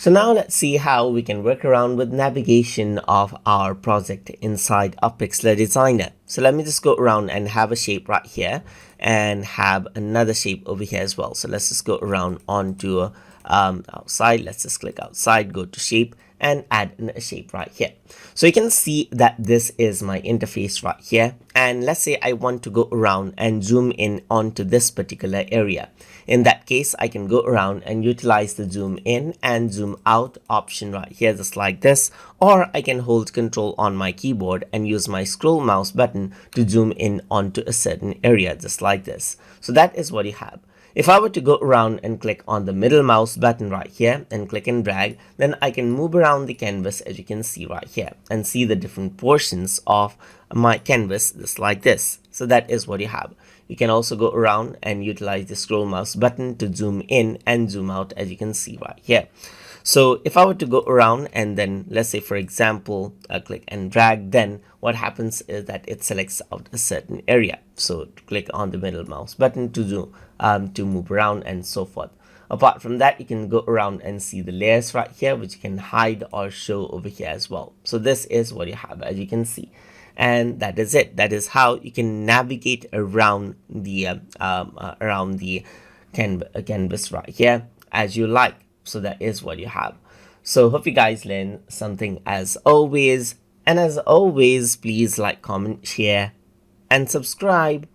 So now let's see how we can work around with navigation of our project inside of Pixlr Designer. So let me just go around and have a shape right here and have another shape over here as well. So let's just go around onto outside. Let's just click outside, go to shape and add a shape right here. So you can see that this is my interface right here. And let's say I want to go around and zoom in onto this particular area. In that case, I can go around and utilize the zoom in and zoom out option right here, just like this. Or I can hold Control on my keyboard and use my scroll mouse button to zoom in onto a certain area, just like this. So that is what you have. If I were to go around and click on the middle mouse button right here and click and drag, then I can move around the canvas, as you can see right here, and see the different portions of my canvas just like this. So that is what you have. You can also go around and utilize the scroll mouse button to zoom in and zoom out, as you can see right here. So if I were to go around and then let's say, for example, click and drag, then what happens is that it selects out a certain area. So click on the middle mouse button to zoom, to move around and so forth. Apart from that, you can go around and see the layers right here, which you can hide or show over here as well. So this is what you have, as you can see. And that is it. That is how you can navigate around the canvas right here as you like. So that is what you have. So hope you guys learn something as always. And as always, please like, comment, share, and subscribe.